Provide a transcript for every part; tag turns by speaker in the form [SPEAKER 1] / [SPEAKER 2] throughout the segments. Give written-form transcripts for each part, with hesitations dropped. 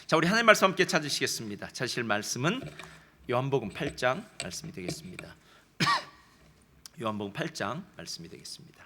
[SPEAKER 1] 자, 우리 하나님 말씀 함께 찾으시겠습니다. 찾으실 말씀은 요한복음 8장 말씀이 되겠습니다. 요한복음 8장 말씀이 되겠습니다.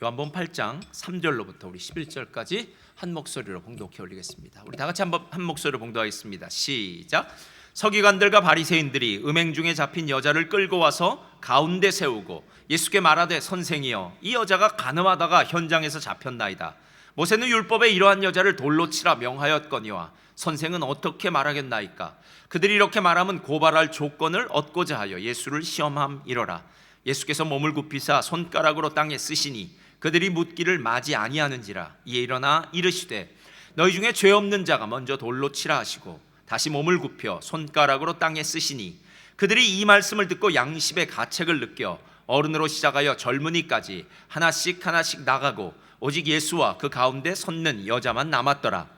[SPEAKER 1] 요한복음 8장 3절로부터 우리 11절까지 한 목소리로 봉독해 올리겠습니다. 우리 다 같이 한번 한 목소리로 봉독하겠습니다. 시작. 서기관들과 바리새인들이 음행 중에 잡힌 여자를 끌고 와서 가운데 세우고 예수께 말하되 선생이여 이 여자가 간음하다가 현장에서 잡혔나이다. 모세는 율법에 이러한 여자를 돌로 치라 명하였거니와 선생은 어떻게 말하겠나이까. 그들이 이렇게 말하면 고발할 조건을 얻고자 하여 예수를 시험함이러라. 예수께서 몸을 굽히사 손가락으로 땅에 쓰시니 그들이 묻기를 마지 아니하는지라. 이에 일어나 이르시되 너희 중에 죄 없는 자가 먼저 돌로 치라 하시고 다시 몸을 굽혀 손가락으로 땅에 쓰시니 그들이 이 말씀을 듣고 양심의 가책을 느껴 어른으로 시작하여 젊은이까지 하나씩 하나씩 나가고 오직 예수와 그 가운데 섰는 여자만 남았더라.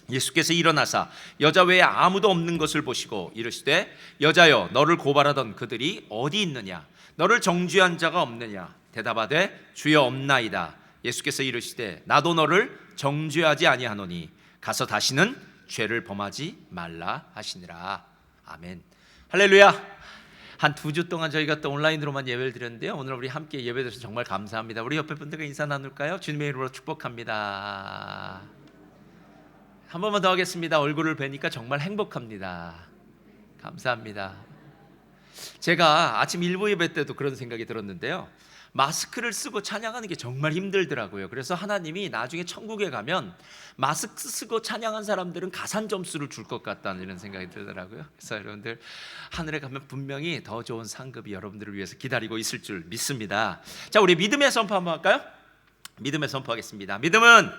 [SPEAKER 1] 예수께서 일어나사 여자 외에 아무도 없는 것을 보시고 이르시되 여자여 너를 고발하던 그들이 어디 있느냐. 너를 정죄한 자가 없느냐. 대답하되 주여 없나이다. 예수께서 이르시되 나도 너를 정죄하지 아니하노니 가서 다시는 죄를 범하지 말라 하시니라. 아멘. 할렐루야. 한 2주 동안 저희가 또 온라인으로만 예배를 드렸는데요, 오늘 우리 함께 예배 드려서 정말 감사합니다. 우리 옆에 분들과 인사 나눌까요? 주님의 이름으로 축복합니다. 한 번만 더 하겠습니다. 얼굴을 뵈니까 정말 행복합니다. 감사합니다. 제가 아침 일부 예배 때도 그런 생각이 들었는데요, 마스크를 쓰고 찬양하는 게 정말 힘들더라고요. 그래서 하나님이 나중에 천국에 가면 마스크 쓰고 찬양한 사람들은 가산 점수를 줄 것 같다는 이런 생각이 들더라고요. 그래서 여러분들 하늘에 가면 분명히 더 좋은 상급이 여러분들을 위해서 기다리고 있을 줄 믿습니다. 자, 우리 믿음의 선포 한번 할까요? 믿음의 선포하겠습니다. 믿음은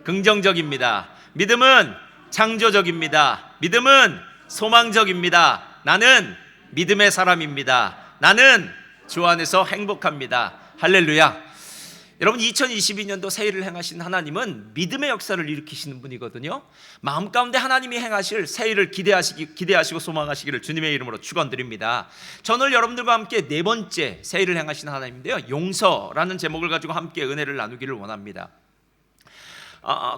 [SPEAKER 1] 긍정적입니다. 믿음은 창조적입니다. 믿음은 소망적입니다. 나는 믿음의 사람입니다. 나는 주 안에서 행복합니다. 할렐루야. 여러분, 2022년도 새해를 행하신 하나님은 믿음의 역사를 일으키시는 분이거든요. 마음 가운데 하나님이 행하실 새해를 기대하시고 소망하시기를 주님의 이름으로 축원드립니다. 저는 여러분들과 함께 네 번째 새해를 행하신 하나님인데요, 용서라는 제목을 가지고 함께 은혜를 나누기를 원합니다.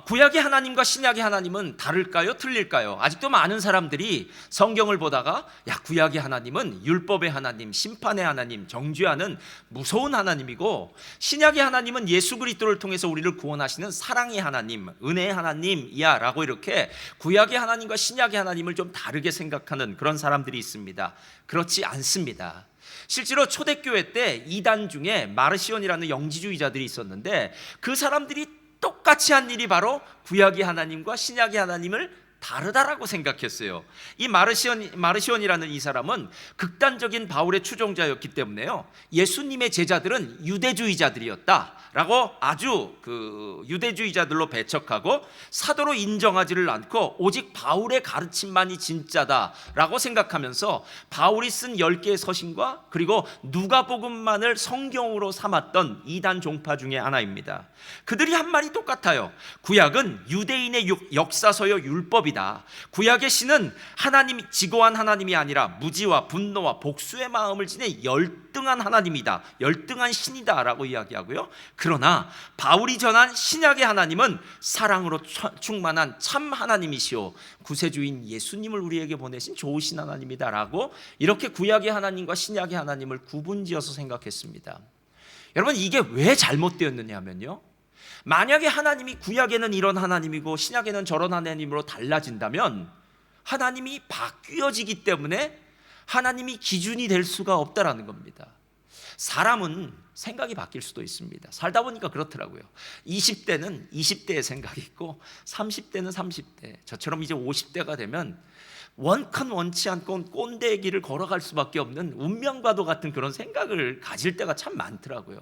[SPEAKER 1] 구약의 하나님과 신약의 하나님은 다를까요? 틀릴까요? 아직도 많은 사람들이 성경을 보다가 구약의 하나님은 율법의 하나님, 심판의 하나님, 정죄하는 무서운 하나님이고, 신약의 하나님은 예수 그리스도를 통해서 우리를 구원하시는 사랑의 하나님, 은혜의 하나님이야 라고 이렇게 구약의 하나님과 신약의 하나님을 좀 다르게 생각하는 그런 사람들이 있습니다. 그렇지 않습니다. 실제로 초대교회 때 이단 중에 마르시온이라는 영지주의자들이 있었는데, 그 사람들이 똑같이 한 일이 바로 구약의 하나님과 신약의 하나님을 다르다라고 생각했어요. 이 마르시온이라는 이 사람은 극단적인 바울의 추종자였기 때문에요, 예수님의 제자들은 유대주의자들이었다라고 아주 유대주의자들로 배척하고 사도로 인정하지를 않고 오직 바울의 가르침만이 진짜다라고 생각하면서 바울이 쓴 10개의 서신과 그리고 누가복음만을 성경으로 삼았던 이단 종파 중에 하나입니다. 그들이 한 말이 똑같아요. 구약은 유대인의 역사서요 율법이다. 구약의 신은 하나님이 지고한 하나님이 아니라 무지와 분노와 복수의 마음을 지닌 열등한 하나님이다, 열등한 신이다 라고 이야기하고요. 그러나 바울이 전한 신약의 하나님은 사랑으로 충만한 참 하나님이시오, 구세주인 예수님을 우리에게 보내신 좋으신 하나님이다 라고 이렇게 구약의 하나님과 신약의 하나님을 구분지어서 생각했습니다. 여러분, 이게 왜 잘못되었느냐 하면요, 만약에 하나님이 구약에는 이런 하나님이고 신약에는 저런 하나님으로 달라진다면 하나님이 바뀌어지기 때문에 하나님이 기준이 될 수가 없다라는 겁니다. 사람은 생각이 바뀔 수도 있습니다. 살다 보니까 그렇더라고요. 20대는 20대의 생각이 있고 30대는 30대, 저처럼 이제 50대가 되면 원컨 원치 않고 꼰대의 길을 걸어갈 수밖에 없는 운명과도 같은 그런 생각을 가질 때가 참 많더라고요.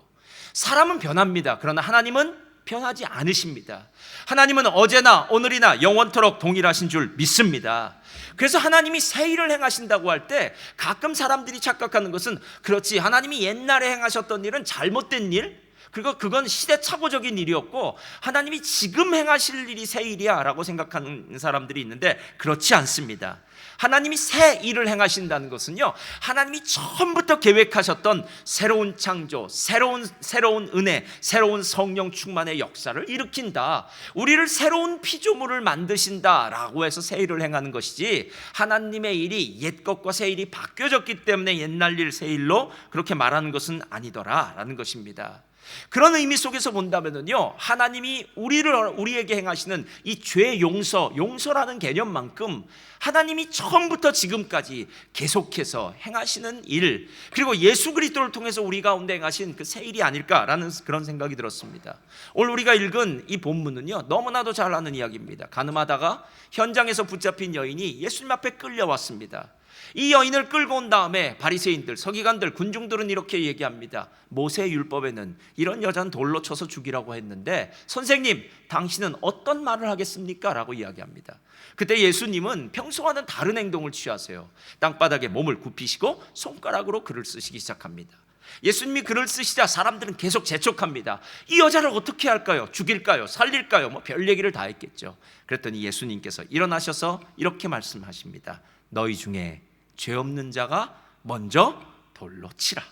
[SPEAKER 1] 사람은 변합니다. 그러나 하나님은 변하지 않으십니다. 하나님은 어제나 오늘이나 영원토록 동일하신 줄 믿습니다. 그래서 하나님이 새 일을 행하신다고 할 때 가끔 사람들이 착각하는 것은, 그렇지, 하나님이 옛날에 행하셨던 일은 잘못된 일, 그리고 그건 시대착오적인 일이었고 하나님이 지금 행하실 일이 새 일이야 라고 생각하는 사람들이 있는데, 그렇지 않습니다. 하나님이 새 일을 행하신다는 것은요, 하나님이 처음부터 계획하셨던 새로운 창조, 새로운 은혜, 새로운 성령 충만의 역사를 일으킨다, 우리를 새로운 피조물을 만드신다라고 해서 새 일을 행하는 것이지, 하나님의 일이 옛 것과 새 일이 바뀌어졌기 때문에 옛날 일 새 일로 그렇게 말하는 것은 아니더라라는 것입니다. 그런 의미 속에서 본다면요, 하나님이 우리에게 행하시는 이 죄 용서라는 개념만큼 하나님이 처음부터 지금까지 계속해서 행하시는 일, 그리고 예수 그리스도를 통해서 우리 가운데 행하신 그 새 일이 아닐까라는 그런 생각이 들었습니다. 오늘 우리가 읽은 이 본문은요, 너무나도 잘 아는 이야기입니다. 가늠하다가 현장에서 붙잡힌 여인이 예수님 앞에 끌려왔습니다. 이 여인을 끌고 온 다음에 바리새인들, 서기관들, 군중들은 이렇게 얘기합니다. 모세 율법에는 이런 여자는 돌로 쳐서 죽이라고 했는데 선생님, 당신은 어떤 말을 하겠습니까? 라고 이야기합니다. 그때 예수님은 평소와는 다른 행동을 취하세요. 땅바닥에 몸을 굽히시고 손가락으로 글을 쓰시기 시작합니다. 예수님이 글을 쓰시자 사람들은 계속 재촉합니다. 이 여자를 어떻게 할까요? 죽일까요? 살릴까요? 뭐 별 얘기를 다 했겠죠. 그랬더니 예수님께서 일어나셔서 이렇게 말씀하십니다. 너희 중에 죄 없는 자가 먼저 돌로 치라.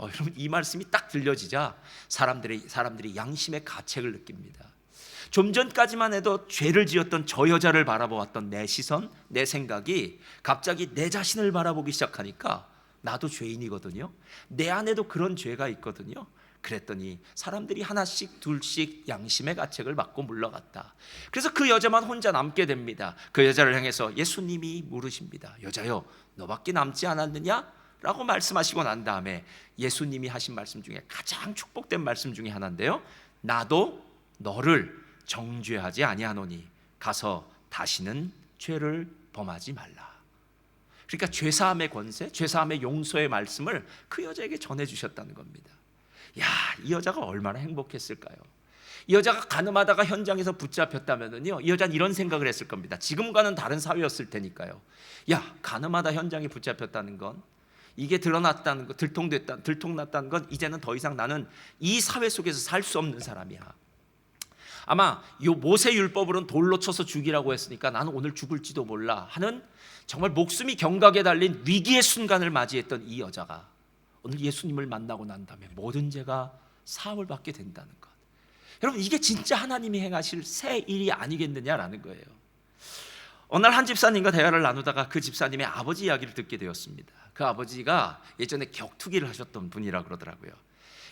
[SPEAKER 1] 여러분, 이 말씀이 딱 들려지자 사람들이 양심의 가책을 느낍니다. 좀 전까지만 해도 죄를 지었던 저 여자를 바라보았던 내 시선, 내 생각이 갑자기 내 자신을 바라보기 시작하니까 나도 죄인이거든요. 내 안에도 그런 죄가 있거든요. 그랬더니 사람들이 하나씩 둘씩 양심의 가책을 받고 물러갔다. 그래서 그 여자만 혼자 남게 됩니다. 그 여자를 향해서 예수님이 물으십니다. 여자여, 너밖에 남지 않았느냐? 라고 말씀하시고 난 다음에 예수님이 하신 말씀 중에 가장 축복된 말씀 중에 하나인데요, 나도 너를 정죄하지 아니하노니 가서 다시는 죄를 범하지 말라. 그러니까 죄사함의 권세, 죄사함의 용서의 말씀을 그 여자에게 전해주셨다는 겁니다. 야, 이 여자가 얼마나 행복했을까요? 이 여자가 가늠하다가 현장에서 붙잡혔다면은요, 이 여자는 이런 생각을 했을 겁니다. 지금과는 다른 사회였을 테니까요. 야, 가늠하다 현장에 붙잡혔다는 건, 이게 드러났다는 거, 들통났다는 건 이제는 더 이상 나는 이 사회 속에서 살 수 없는 사람이야. 아마 요 모세 율법으로는 돌로 쳐서 죽이라고 했으니까 나는 오늘 죽을지도 몰라 하는 정말 목숨이 경각에 달린 위기의 순간을 맞이했던 이 여자가 오늘 예수님을 만나고 난 다음에 모든 죄가 사함을 받게 된다는 것. 여러분, 이게 진짜 하나님이 행하실 새 일이 아니겠느냐라는 거예요. 어느 날 한 집사님과 대화를 나누다가 그 집사님의 아버지 이야기를 듣게 되었습니다. 그 아버지가 예전에 격투기를 하셨던 분이라 그러더라고요.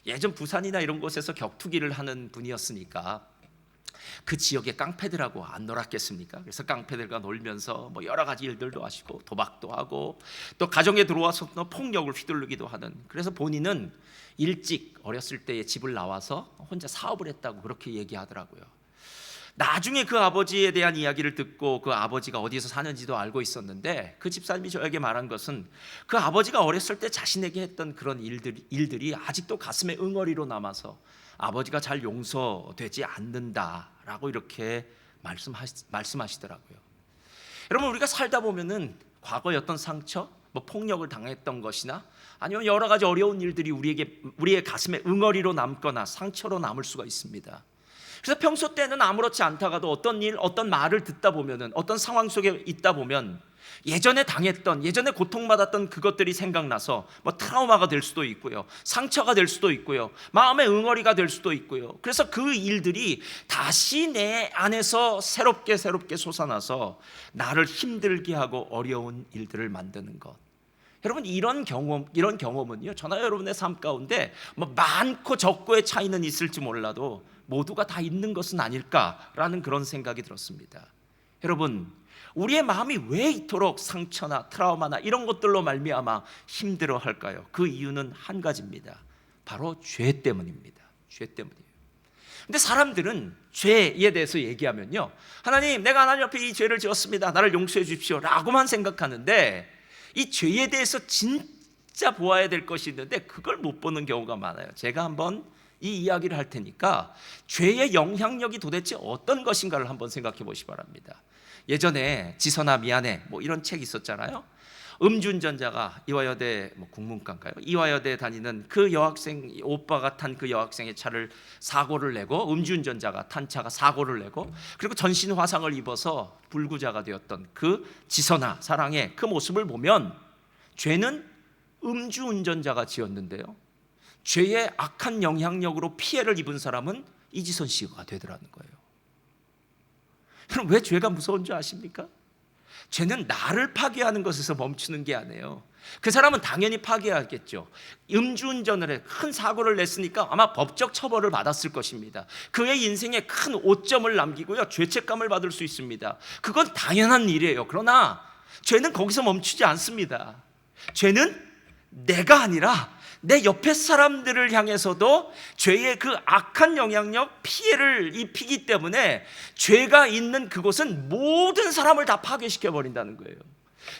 [SPEAKER 1] 예전 부산이나 이런 곳에서 격투기를 하는 분이었으니까 그 지역의 깡패들하고 안 놀았겠습니까? 그래서 깡패들과 놀면서 뭐 여러 가지 일들도 하시고 도박도 하고 또 가정에 들어와서 또 폭력을 휘두르기도 하는, 그래서 본인은 일찍 어렸을 때에 집을 나와서 혼자 사업을 했다고 그렇게 얘기하더라고요. 나중에 그 아버지에 대한 이야기를 듣고 그 아버지가 어디서 사는지도 알고 있었는데 그 집사님이 저에게 말한 것은 그 아버지가 어렸을 때 자신에게 했던 그런 일들이 아직도 가슴에 응어리로 남아서 아버지가 잘 용서되지 않는다라고 이렇게 말씀하시더라고요. 여러분, 우리가 살다 보면은 과거의 어떤 상처, 뭐 폭력을 당했던 것이나 아니면 여러 가지 어려운 일들이 우리의 가슴에 응어리로 남거나 상처로 남을 수가 있습니다. 그래서 평소 때는 아무렇지 않다가도 어떤 일, 어떤 말을 듣다 보면은, 어떤 상황 속에 있다 보면 예전에 당했던, 예전에 고통받았던 그것들이 생각나서 뭐 트라우마가 될 수도 있고요, 상처가 될 수도 있고요, 마음의 응어리가 될 수도 있고요. 그래서 그 일들이 다시 내 안에서 새롭게 솟아나서 나를 힘들게 하고 어려운 일들을 만드는 것. 여러분, 이런 경험은요, 저나 여러분의 삶 가운데 뭐 많고 적고의 차이는 있을지 몰라도 모두가 다 있는 것은 아닐까라는 그런 생각이 들었습니다. 여러분, 우리의 마음이 왜 이토록 상처나 트라우마나 이런 것들로 말미암아 힘들어할까요? 그 이유는 한 가지입니다. 바로 죄 때문입니다. 죄 때문이에요. 근데 사람들은 죄에 대해서 얘기하면요, 하나님, 내가 하나님 앞에 이 죄를 지었습니다, 나를 용서해 주십시오 라고만 생각하는데 이 죄에 대해서 진짜 보아야 될 것이 있는데 그걸 못 보는 경우가 많아요. 제가 한번 이 이야기를 할 테니까 죄의 영향력이 도대체 어떤 것인가를 한번 생각해 보시기 바랍니다. 예전에 지선아 미안해 뭐 이런 책 있었잖아요. 음주운전자가 이화여대 국문과인가요? 이화여대 다니는 그 여학생, 오빠가 탄 그 여학생의 차를 사고를 내고, 음주운전자가 탄 차가 사고를 내고, 그리고 전신 화상을 입어서 불구자가 되었던 그 지선아 사랑의 그 모습을 보면 죄는 음주운전자가 지었는데요, 죄의 악한 영향력으로 피해를 입은 사람은 이지선 씨가 되더라는 거예요. 여러분, 왜 죄가 무서운 줄 아십니까? 죄는 나를 파괴하는 것에서 멈추는 게 아니에요. 그 사람은 당연히 파괴하겠죠. 음주운전을 해 큰 사고를 냈으니까 아마 법적 처벌을 받았을 것입니다. 그의 인생에 큰 오점을 남기고요, 죄책감을 받을 수 있습니다. 그건 당연한 일이에요. 그러나 죄는 거기서 멈추지 않습니다. 죄는 내가 아니라 내 옆에 사람들을 향해서도 죄의 그 악한 영향력, 피해를 입히기 때문에 죄가 있는 그곳은 모든 사람을 다 파괴시켜 버린다는 거예요.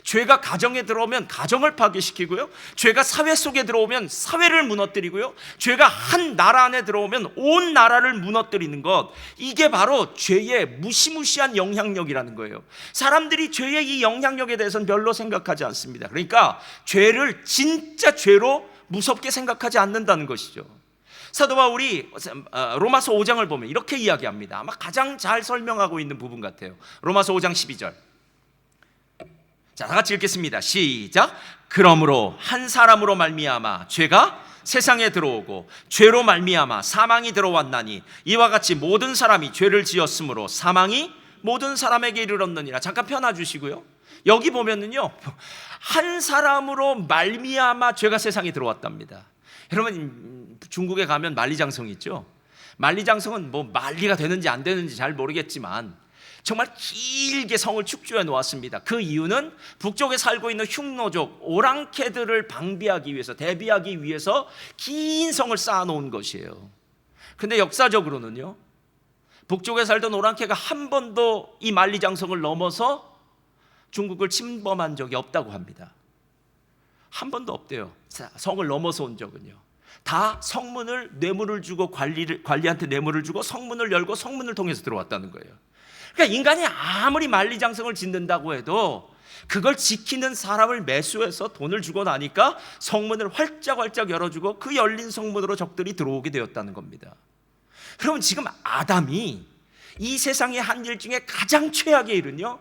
[SPEAKER 1] 죄가 가정에 들어오면 가정을 파괴시키고요, 죄가 사회 속에 들어오면 사회를 무너뜨리고요, 죄가 한 나라 안에 들어오면 온 나라를 무너뜨리는 것, 이게 바로 죄의 무시무시한 영향력이라는 거예요. 사람들이 죄의 이 영향력에 대해서는 별로 생각하지 않습니다. 그러니까 죄를 진짜 죄로 무섭게 생각하지 않는다는 것이죠. 사도 바울이 로마서 5장을 보면 이렇게 이야기합니다. 아마 가장 잘 설명하고 있는 부분 같아요. 로마서 5장 12절. 자, 다 같이 읽겠습니다. 시작. 그러므로 한 사람으로 말미암아 죄가 세상에 들어오고 죄로 말미암아 사망이 들어왔나니 이와 같이 모든 사람이 죄를 지었으므로 사망이 모든 사람에게 이르렀느니라. 잠깐 펴놔 주시고요, 여기 보면은요, 한 사람으로 말미암아 죄가 세상에 들어왔답니다. 여러분, 중국에 가면 만리장성이 있죠. 만리장성은 뭐 만리가 되는지 안 되는지 잘 모르겠지만 정말 길게 성을 축조해 놓았습니다. 그 이유는 북쪽에 살고 있는 흉노족 오랑캐들을 방비하기 위해서, 대비하기 위해서 긴 성을 쌓아 놓은 것이에요. 근데 역사적으로는요, 북쪽에 살던 오랑캐가 한 번도 이 만리장성을 넘어서 중국을 침범한 적이 없다고 합니다. 한 번도 없대요. 성을 넘어서 온 적은요. 다 성문을, 뇌물을 주고 관리한테 뇌물을 주고 성문을 열고 성문을 통해서 들어왔다는 거예요. 그러니까 인간이 아무리 만리장성을 짓는다고 해도 그걸 지키는 사람을 매수해서 돈을 주고 나니까 성문을 활짝활짝 열어주고 그 열린 성문으로 적들이 들어오게 되었다는 겁니다. 여러분, 지금 아담이 이 세상의 한 일 중에 가장 최악의 일은요,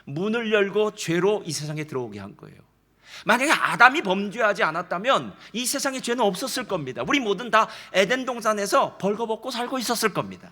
[SPEAKER 1] 문을 열고 죄로 이 세상에 들어오게 한 거예요. 만약에 아담이 범죄하지 않았다면 이 세상에 죄는 없었을 겁니다. 우리 모든 다 에덴 동산에서 벌거벗고 살고 있었을 겁니다.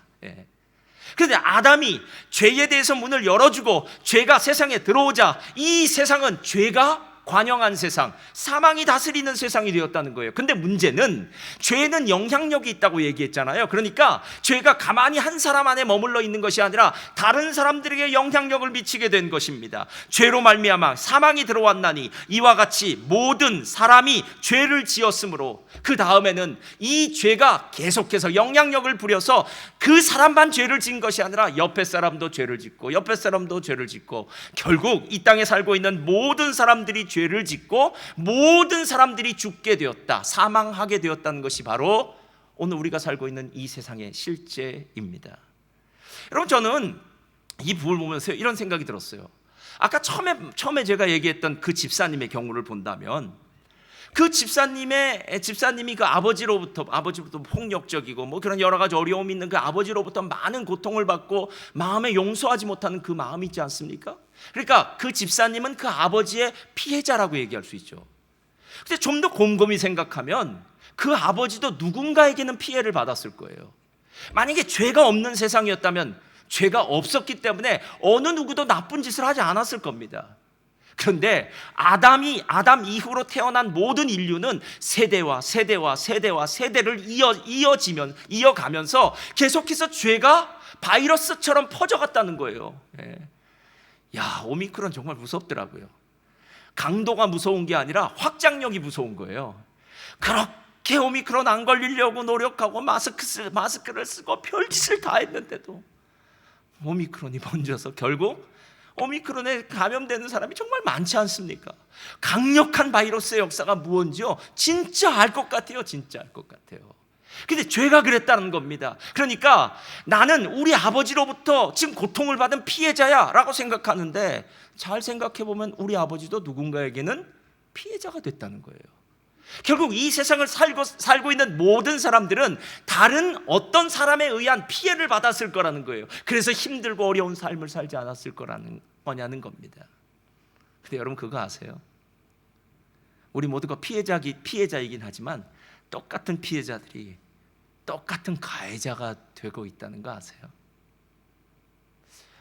[SPEAKER 1] 그런데 아담이 죄에 대해서 문을 열어주고 죄가 세상에 들어오자 이 세상은 죄가 관영한 세상, 사망이 다스리는 세상이 되었다는 거예요. 근데 문제는 죄는 영향력이 있다고 얘기했잖아요. 그러니까 죄가 가만히 한 사람 안에 머물러 있는 것이 아니라 다른 사람들에게 영향력을 미치게 된 것입니다. 죄로 말미암아 사망이 들어왔나니 이와 같이 모든 사람이 죄를 지었으므로, 그 다음에는 이 죄가 계속해서 영향력을 부려서 그 사람만 죄를 지은 것이 아니라 옆에 사람도 죄를 짓고 옆에 사람도 죄를 짓고 결국 이 땅에 살고 있는 모든 사람들이 죄를 짓고 모든 사람들이 죽게 되었다, 사망하게 되었다는 것이 바로 오늘 우리가 살고 있는 이 세상의 실제입니다. 여러분, 저는 이 부분을 보면서 이런 생각이 들었어요. 아까 처음에 제가 얘기했던 그 집사님의 경우를 본다면, 그 집사님이 그 아버지로부터 폭력적이고 뭐 그런 여러 가지 어려움이 있는 그 아버지로부터 많은 고통을 받고 마음에 용서하지 못하는 그 마음이 있지 않습니까? 그러니까 그 집사님은 그 아버지의 피해자라고 얘기할 수 있죠. 근데 좀 더 곰곰이 생각하면 그 아버지도 누군가에게는 피해를 받았을 거예요. 만약에 죄가 없는 세상이었다면 죄가 없었기 때문에 어느 누구도 나쁜 짓을 하지 않았을 겁니다. 그런데 아담 이후로 태어난 모든 인류는 세대와 세대를 이어가면서 계속해서 죄가 바이러스처럼 퍼져갔다는 거예요. 야, 오미크론 정말 무섭더라고요. 강도가 무서운 게 아니라 확장력이 무서운 거예요. 그렇게 오미크론 안 걸리려고 노력하고 마스크를 쓰고 별짓을 다 했는데도 오미크론이 번져서 결국 오미크론에 감염되는 사람이 정말 많지 않습니까? 강력한 바이러스의 역사가 무언지요, 진짜 알 것 같아요. 진짜 알 것 같아요. 근데 죄가 그랬다는 겁니다. 그러니까 나는 우리 아버지로부터 지금 고통을 받은 피해자야 라고 생각하는데, 잘 생각해보면 우리 아버지도 누군가에게는 피해자가 됐다는 거예요. 결국 이 세상을 살고 있는 모든 사람들은 다른 어떤 사람에 의한 피해를 받았을 거라는 거예요. 그래서 힘들고 어려운 삶을 살지 않았을 거냐는 겁니다. 근데 여러분 그거 아세요? 우리 모두가 피해자이긴 하지만 똑같은 피해자들이 똑같은 가해자가 되고 있다는 거 아세요?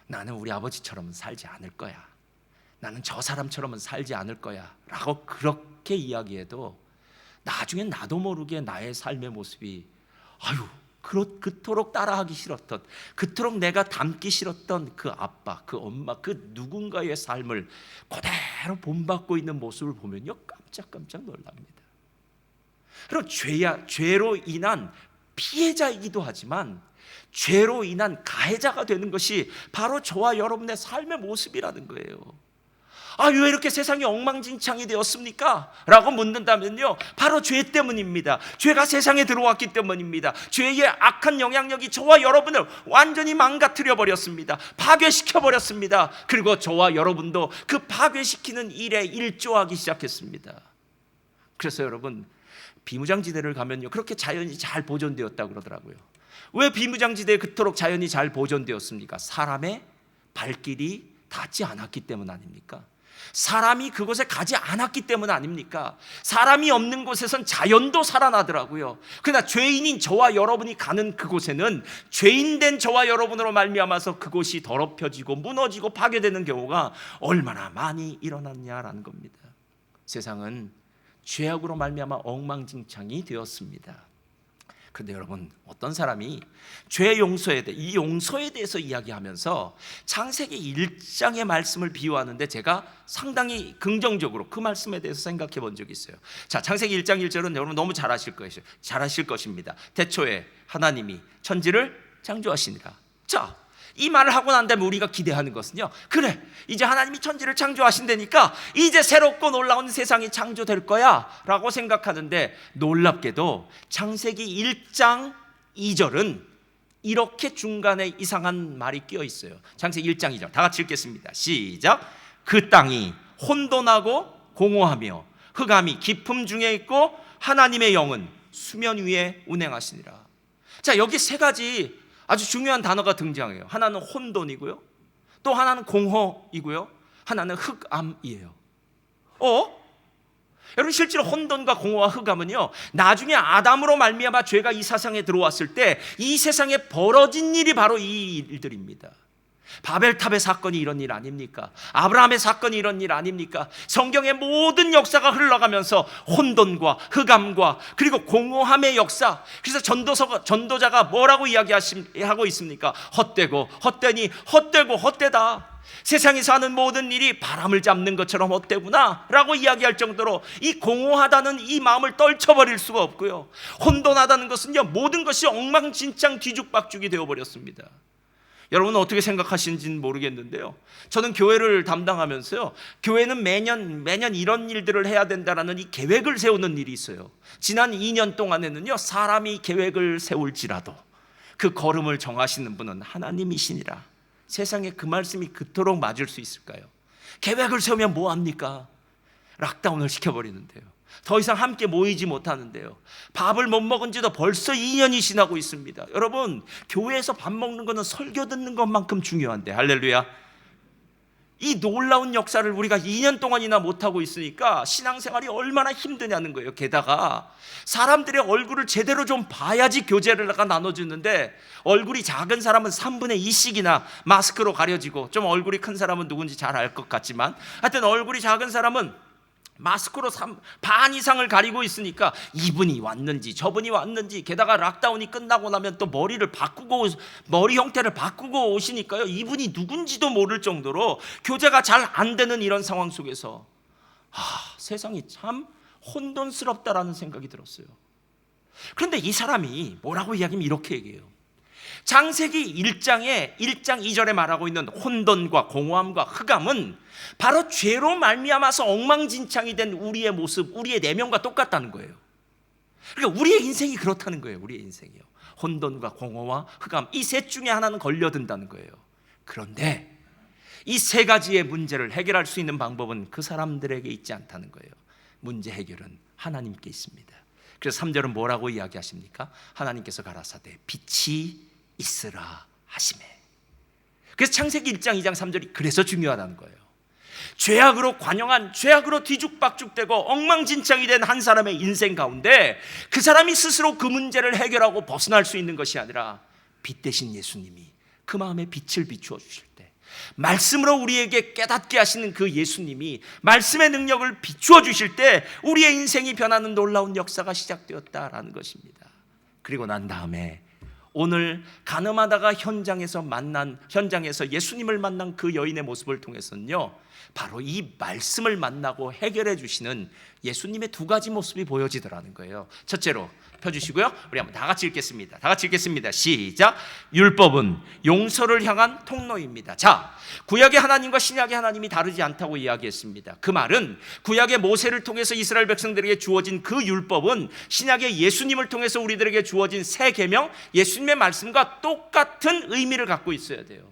[SPEAKER 1] 나는 우리 아버지처럼은 살지 않을 거야, 나는 저 사람처럼은 살지 않을 거야 라고 그렇게 이야기해도 나중엔 나도 모르게 나의 삶의 모습이 그토록 따라하기 싫었던, 그토록 내가 닮기 싫었던 그 아빠, 그 엄마, 그 누군가의 삶을 그대로 본받고 있는 모습을 보면요 깜짝깜짝 놀랍니다. 그리고 죄로 인한 피해자이기도 하지만 죄로 인한 가해자가 되는 것이 바로 저와 여러분의 삶의 모습이라는 거예요. 왜 이렇게 세상이 엉망진창이 되었습니까? 라고 묻는다면요, 바로 죄 때문입니다. 죄가 세상에 들어왔기 때문입니다. 죄의 악한 영향력이 저와 여러분을 완전히 망가뜨려 버렸습니다. 파괴시켜 버렸습니다. 그리고 저와 여러분도 그 파괴시키는 일에 일조하기 시작했습니다. 그래서 여러분, 비무장지대를 가면요 그렇게 자연이 잘 보존되었다고 그러더라고요. 왜 비무장지대에 그토록 자연이 잘 보존되었습니까? 사람의 발길이 닿지 않았기 때문 아닙니까? 사람이 그곳에 가지 않았기 때문 아닙니까? 사람이 없는 곳에선 자연도 살아나더라고요. 그러나 죄인인 저와 여러분이 가는 그곳에는 죄인된 저와 여러분으로 말미암아서 그곳이 더럽혀지고 무너지고 파괴되는 경우가 얼마나 많이 일어났냐라는 겁니다. 세상은 죄악으로 말미암아 엉망진창이 되었습니다. 그런데 여러분, 어떤 사람이 죄 용서에 대해, 이 용서에 대해서 이야기하면서 창세기 1장의 말씀을 비유하는데 제가 상당히 긍정적으로 그 말씀에 대해서 생각해 본 적이 있어요. 자, 창세기 1장 1절은 여러분 너무 잘 아실 것입니다. 태초에 하나님이 천지를 창조하시니라. 자, 이 말을 하고 난 다음에 우리가 기대하는 것은요, 그래, 이제 하나님이 천지를 창조하신다니까 이제 새롭고 놀라운 세상이 창조될 거야 라고 생각하는데, 놀랍게도 창세기 1장 2절은 이렇게 중간에 이상한 말이 끼어 있어요. 창세기 1장 2절 다 같이 읽겠습니다. 시작. 그 땅이 혼돈하고 공허하며 흑암이 깊음 중에 있고 하나님의 영은 수면 위에 운행하시니라. 자, 여기 세 가지 아주 중요한 단어가 등장해요. 하나는 혼돈이고요, 또 하나는 공허이고요, 하나는 흑암이에요. 여러분, 실제로 혼돈과 공허와 흑암은요, 나중에 아담으로 말미암아 죄가 이 세상에 들어왔을 때 이 세상에 벌어진 일이 바로 이 일들입니다. 바벨탑의 사건이 이런 일 아닙니까? 아브라함의 사건이 이런 일 아닙니까? 성경의 모든 역사가 흘러가면서 혼돈과 흑암과 그리고 공허함의 역사. 그래서 전도자가 뭐라고 이야기하고 있습니까? 헛되고 헛되니 헛되고 헛되다. 세상에 사는 모든 일이 바람을 잡는 것처럼 헛되구나 라고 이야기할 정도로 이 공허하다는 이 마음을 떨쳐버릴 수가 없고요, 혼돈하다는 것은요, 모든 것이 엉망진창 뒤죽박죽이 되어버렸습니다. 여러분은 어떻게 생각하시는지는 모르겠는데요, 저는 교회를 담당하면서요, 교회는 매년 이런 일들을 해야 된다라는 이 계획을 세우는 일이 있어요. 지난 2년 동안에는요, 사람이 계획을 세울지라도 그 걸음을 정하시는 분은 하나님이시니라. 세상에 그 말씀이 그토록 맞을 수 있을까요? 계획을 세우면 뭐합니까? 락다운을 시켜버리는데요, 더 이상 함께 모이지 못하는데요, 밥을 못 먹은 지도 벌써 2년이 지나고 있습니다. 여러분, 교회에서 밥 먹는 것은 설교 듣는 것만큼 중요한데, 할렐루야. 이 놀라운 역사를 우리가 2년 동안이나 못하고 있으니까 신앙생활이 얼마나 힘드냐는 거예요. 게다가 사람들의 얼굴을 제대로 좀 봐야지 교제를 나눠주는데, 얼굴이 작은 사람은 3분의 2씩이나 마스크로 가려지고, 좀 얼굴이 큰 사람은 누군지 잘 알 것 같지만 하여튼 얼굴이 작은 사람은 마스크로 반 이상을 가리고 있으니까 이분이 왔는지 저분이 왔는지, 게다가 락다운이 끝나고 나면 또 머리 형태를 바꾸고 오시니까요, 이분이 누군지도 모를 정도로 교제가 잘 안 되는 이런 상황 속에서 세상이 참 혼돈스럽다라는 생각이 들었어요. 그런데 이 사람이 뭐라고 이야기하면 이렇게 얘기해요. 창세기 1장 2절에 말하고 있는 혼돈과 공허함과 흑암은 바로 죄로 말미암아서 엉망진창이 된 우리의 모습, 우리의 내면과 똑같다는 거예요. 그러니까 우리의 인생이 그렇다는 거예요. 우리의 인생이요, 혼돈과 공허와 흑암, 이 셋 중에 하나는 걸려든다는 거예요. 그런데 이 세 가지의 문제를 해결할 수 있는 방법은 그 사람들에게 있지 않다는 거예요. 문제 해결은 하나님께 있습니다. 그래서 3절은 뭐라고 이야기하십니까? 하나님께서 가라사대 빛이 있으라 하시매. 그래서 창세기 1장 2장 3절이 그래서 중요하다는 거예요. 죄악으로 관영한, 죄악으로 뒤죽박죽되고 엉망진창이 된 한 사람의 인생 가운데 그 사람이 스스로 그 문제를 해결하고 벗어날 수 있는 것이 아니라 빛 대신 예수님이 그 마음에 빛을 비추어 주실 때, 말씀으로 우리에게 깨닫게 하시는 그 예수님이 말씀의 능력을 비추어 주실 때 우리의 인생이 변하는 놀라운 역사가 시작되었다라는 것입니다. 그리고 난 다음에 오늘 가늠하다가 현장에서 예수님을 만난 그 여인의 모습을 통해서는요, 바로 이 말씀을 만나고 해결해 주시는 예수님의 두 가지 모습이 보여지더라는 거예요. 첫째로 펴주시고요, 우리 한번 다 같이 읽겠습니다. 다 같이 읽겠습니다. 시작. 율법은 용서를 향한 통로입니다. 자, 구약의 하나님과 신약의 하나님이 다르지 않다고 이야기했습니다. 그 말은 구약의 모세를 통해서 이스라엘 백성들에게 주어진 그 율법은 신약의 예수님을 통해서 우리들에게 주어진 새 계명, 예수님의 말씀과 똑같은 의미를 갖고 있어야 돼요.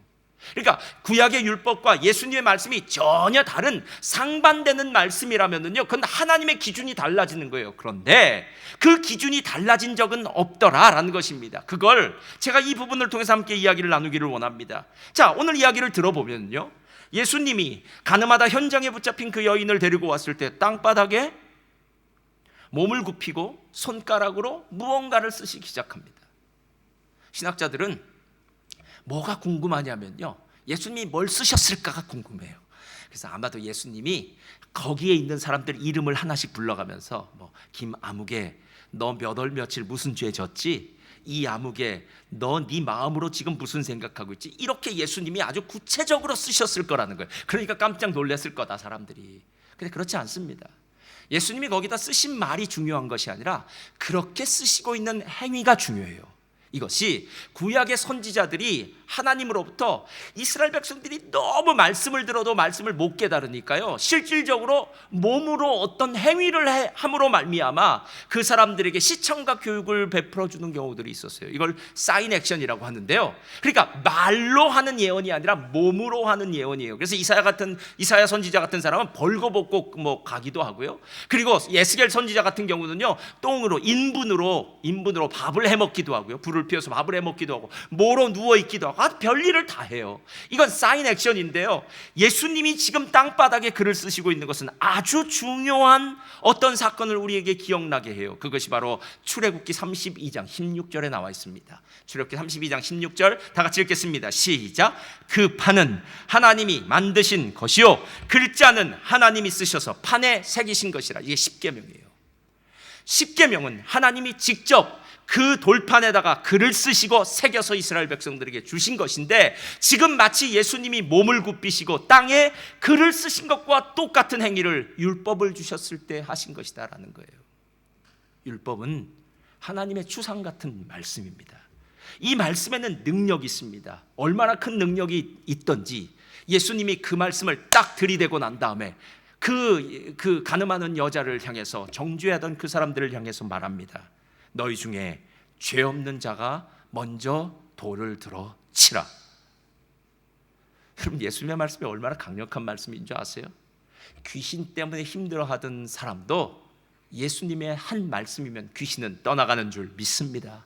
[SPEAKER 1] 그러니까 구약의 율법과 예수님의 말씀이 전혀 다른 상반되는 말씀이라면요, 그건 하나님의 기준이 달라지는 거예요. 그런데 그 기준이 달라진 적은 없더라라는 것입니다. 그걸 제가 이 부분을 통해서 함께 이야기를 나누기를 원합니다. 자, 오늘 이야기를 들어보면요, 예수님이 가늠하다 현장에 붙잡힌 그 여인을 데리고 왔을 때 땅바닥에 몸을 굽히고 손가락으로 무언가를 쓰시기 시작합니다. 신학자들은 뭐가 궁금하냐면요, 예수님이 뭘 쓰셨을까가 궁금해요. 그래서 아마도 예수님이 거기에 있는 사람들 이름을 하나씩 불러가면서 김아무개, 너 몇 월 며칠 무슨 죄 졌지? 이 아무개, 너 네 마음으로 지금 무슨 생각하고 있지? 이렇게 예수님이 아주 구체적으로 쓰셨을 거라는 거예요. 그러니까 깜짝 놀랐을 거다 사람들이. 근데 그렇지 않습니다. 예수님이 거기다 쓰신 말이 중요한 것이 아니라 그렇게 쓰시고 있는 행위가 중요해요. 이것이 구약의 선지자들이 하나님으로부터 이스라엘 백성들이 너무 말씀을 들어도 말씀을 못 깨달으니까요, 실질적으로 몸으로 어떤 행위를 함으로 말미암아 그 사람들에게 시청과 교육을 베풀어 주는 경우들이 있었어요. 이걸 사인 액션이라고 하는데요, 그러니까 말로 하는 예언이 아니라 몸으로 하는 예언이에요. 그래서 이사야 선지자 같은 사람은 벌거벗고 가기도 하고요, 그리고 예스겔 선지자 같은 경우는요, 똥으로 인분으로 밥을 해먹기도 하고요, 불을 피워서 밥을 해먹기도 하고 모로 누워있기도 하고 별일을 다 해요. 이건 사인 액션인데요, 예수님이 지금 땅바닥에 글을 쓰시고 있는 것은 아주 중요한 어떤 사건을 우리에게 기억나게 해요. 그것이 바로 출애굽기 32장 16절에 나와 있습니다. 출애굽기 32장 16절 다 같이 읽겠습니다. 시작. 그 판은 하나님이 만드신 것이요 글자는 하나님이 쓰셔서 판에 새기신 것이라. 이게 십계명이에요. 십계명은 하나님이 직접 그 돌판에다가 글을 쓰시고 새겨서 이스라엘 백성들에게 주신 것인데, 지금 마치 예수님이 몸을 굽히시고 땅에 글을 쓰신 것과 똑같은 행위를 율법을 주셨을 때 하신 것이다라는 거예요. 율법은 하나님의 추상 같은 말씀입니다. 이 말씀에는 능력이 있습니다. 얼마나 큰 능력이 있던지 예수님이 그 말씀을 딱 들이대고 난 다음에 그 가늠하는 여자를 향해서, 정죄하던 그 사람들을 향해서 말합니다. 너희 중에 죄 없는 자가 먼저 돌을 들어 치라. 여러분, 예수님의 말씀이 얼마나 강력한 말씀인 줄 아세요? 귀신 때문에 힘들어하던 사람도 예수님의 한 말씀이면 귀신은 떠나가는 줄 믿습니다.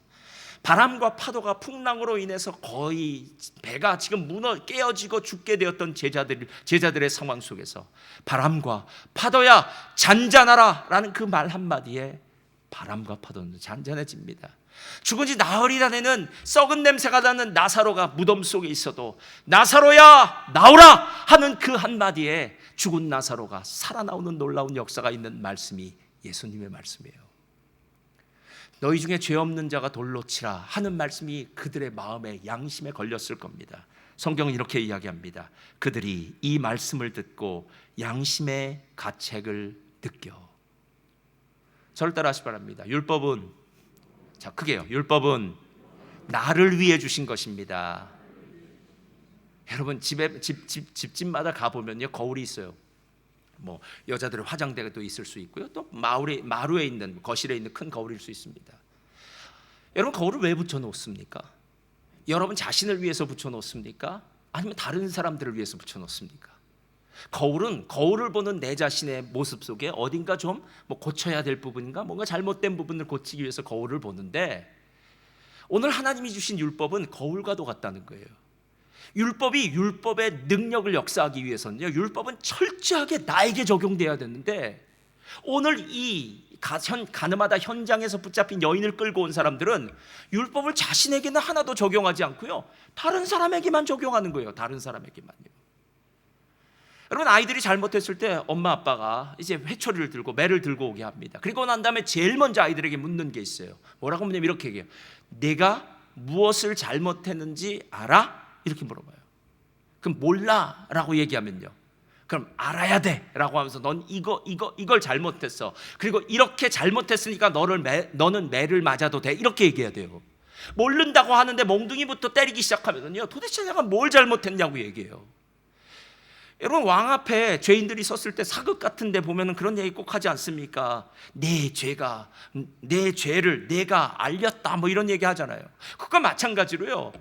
[SPEAKER 1] 바람과 파도가 풍랑으로 인해서 거의 배가 지금 깨어지고 죽게 되었던 제자들의 상황 속에서 바람과 파도야 잔잔하라 라는 그 말 한마디에 바람과 파도는 잔잔해집니다. 죽은 지 나흘이나 되는 썩은 냄새가 나는 나사로가 무덤 속에 있어도 나사로야 나오라 하는 그 한마디에 죽은 나사로가 살아나오는 놀라운 역사가 있는 말씀이 예수님의 말씀이에요. 너희 중에 죄 없는 자가 돌로 치라 하는 말씀이 그들의 마음에, 양심에 걸렸을 겁니다. 성경은 이렇게 이야기합니다. 그들이 이 말씀을 듣고 양심의 가책을 느껴. 저를 따라 하시기 바랍니다. 율법은, 자 크게요, 율법은 나를 위해 주신 것입니다. 여러분, 집집마다 가보면요, 거울이 있어요. 여자들의 화장대도 있을 수 있고요, 또 마루에 있는, 거실에 있는 큰 거울일 수 있습니다. 여러분, 거울을 왜 붙여놓습니까? 여러분 자신을 위해서 붙여놓습니까? 아니면 다른 사람들을 위해서 붙여놓습니까? 거울은 거울을 보는 내 자신의 모습 속에 어딘가 좀 뭐 고쳐야 될 부분인가, 뭔가 잘못된 부분을 고치기 위해서 거울을 보는데, 오늘 하나님이 주신 율법은 거울과도 같다는 거예요. 율법이 율법의 능력을 역사하기 위해서는요, 율법은 철저하게 나에게 적용돼야 되는데, 오늘 이 가늠하다 현장에서 붙잡힌 여인을 끌고 온 사람들은 율법을 자신에게는 하나도 적용하지 않고요, 다른 사람에게만 적용하는 거예요. 다른 사람에게만요. 여러분, 아이들이 잘못했을 때 엄마 아빠가 이제 회초리를 들고 매를 들고 오게 합니다. 그리고 난 다음에 제일 먼저 아이들에게 묻는 게 있어요. 뭐라고 묻냐면 이렇게 얘기해요. 내가 무엇을 잘못했는지 알아? 이렇게 물어봐요. 그럼 몰라 라고 얘기하면요, 그럼 알아야 돼 라고 하면서 넌 이걸 잘못했어, 그리고 이렇게 잘못했으니까 너는 매를 맞아도 돼, 이렇게 얘기해야 돼요. 모른다고 하는데 몽둥이부터 때리기 시작하면요, 도대체 내가 뭘 잘못했냐고 얘기해요. 여러분, 왕 앞에 죄인들이 섰을 때 사극 같은 데 보면 그런 얘기 꼭 하지 않습니까? 내 죄를 내가 알렸다, 뭐 이런 얘기 하잖아요. 그것과 마찬가지로요,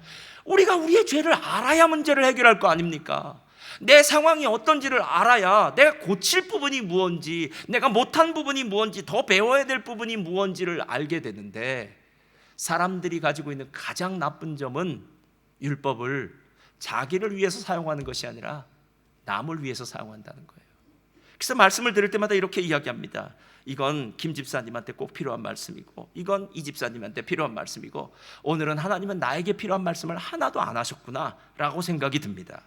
[SPEAKER 1] 우리가 우리의 죄를 알아야 문제를 해결할 거 아닙니까? 내 상황이 어떤지를 알아야 내가 고칠 부분이 무언지, 내가 못한 부분이 무언지, 더 배워야 될 부분이 무언지를 알게 되는데, 사람들이 가지고 있는 가장 나쁜 점은 율법을 자기를 위해서 사용하는 것이 아니라 남을 위해서 사용한다는 거예요. 그래서 말씀을 들을 때마다 이렇게 이야기합니다. 이건 김 집사님한테 꼭 필요한 말씀이고, 이건 이 집사님한테 필요한 말씀이고, 오늘은 하나님은 나에게 필요한 말씀을 하나도 안 하셨구나 라고 생각이 듭니다.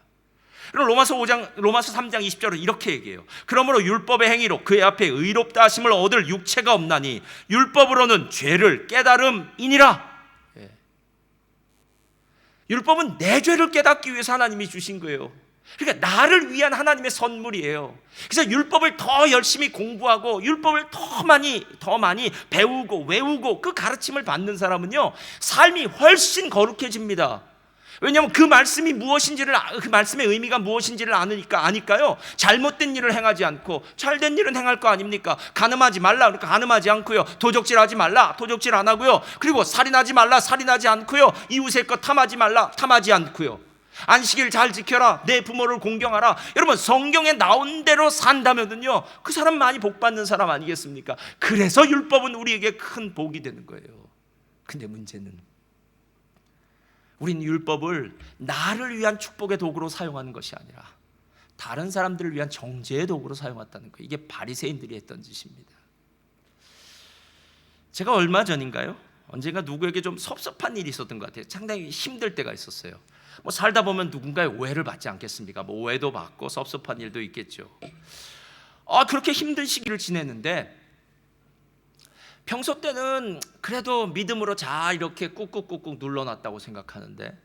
[SPEAKER 1] 로마서 3장 20절은 이렇게 얘기해요. 그러므로 율법의 행위로 그의 앞에 의롭다 하심을 얻을 육체가 없나니 율법으로는 죄를 깨달음이니라. 율법은 내 죄를 깨닫기 위해서 하나님이 주신 거예요. 그러니까 나를 위한 하나님의 선물이에요. 그래서 율법을 더 열심히 공부하고 율법을 더 많이 배우고 외우고 그 가르침을 받는 사람은요, 삶이 훨씬 거룩해집니다. 왜냐하면 그 말씀이 무엇인지를, 그 말씀의 의미가 무엇인지를 아니까요, 잘못된 일을 행하지 않고 잘된 일은 행할 거 아닙니까? 간음하지 말라, 그러니까 간음하지 않고요, 도적질하지 말라, 도적질 안 하고요, 그리고 살인하지 말라, 살인하지 않고요, 이웃의 것 탐하지 말라, 탐하지 않고요, 안식일 잘 지켜라, 내 부모를 공경하라. 여러분, 성경에 나온 대로 산다면은요, 그 사람 많이 복 받는 사람 아니겠습니까? 그래서 율법은 우리에게 큰 복이 되는 거예요. 근데 문제는 우린 율법을 나를 위한 축복의 도구로 사용하는 것이 아니라 다른 사람들을 위한 정죄의 도구로 사용했다는 거예요. 이게 바리새인들이 했던 짓입니다. 제가 얼마 전인가요? 언젠가 누구에게 좀 섭섭한 일이 있었던 것 같아요. 상당히 힘들 때가 있었어요. 뭐 살다 보면 누군가의 오해를 받지 않겠습니까? 뭐 오해도 받고 섭섭한 일도 있겠죠. 그렇게 힘든 시기를 지냈는데, 평소 때는 그래도 믿음으로 잘 이렇게 꾹꾹꾹꾹 눌러놨다고 생각하는데,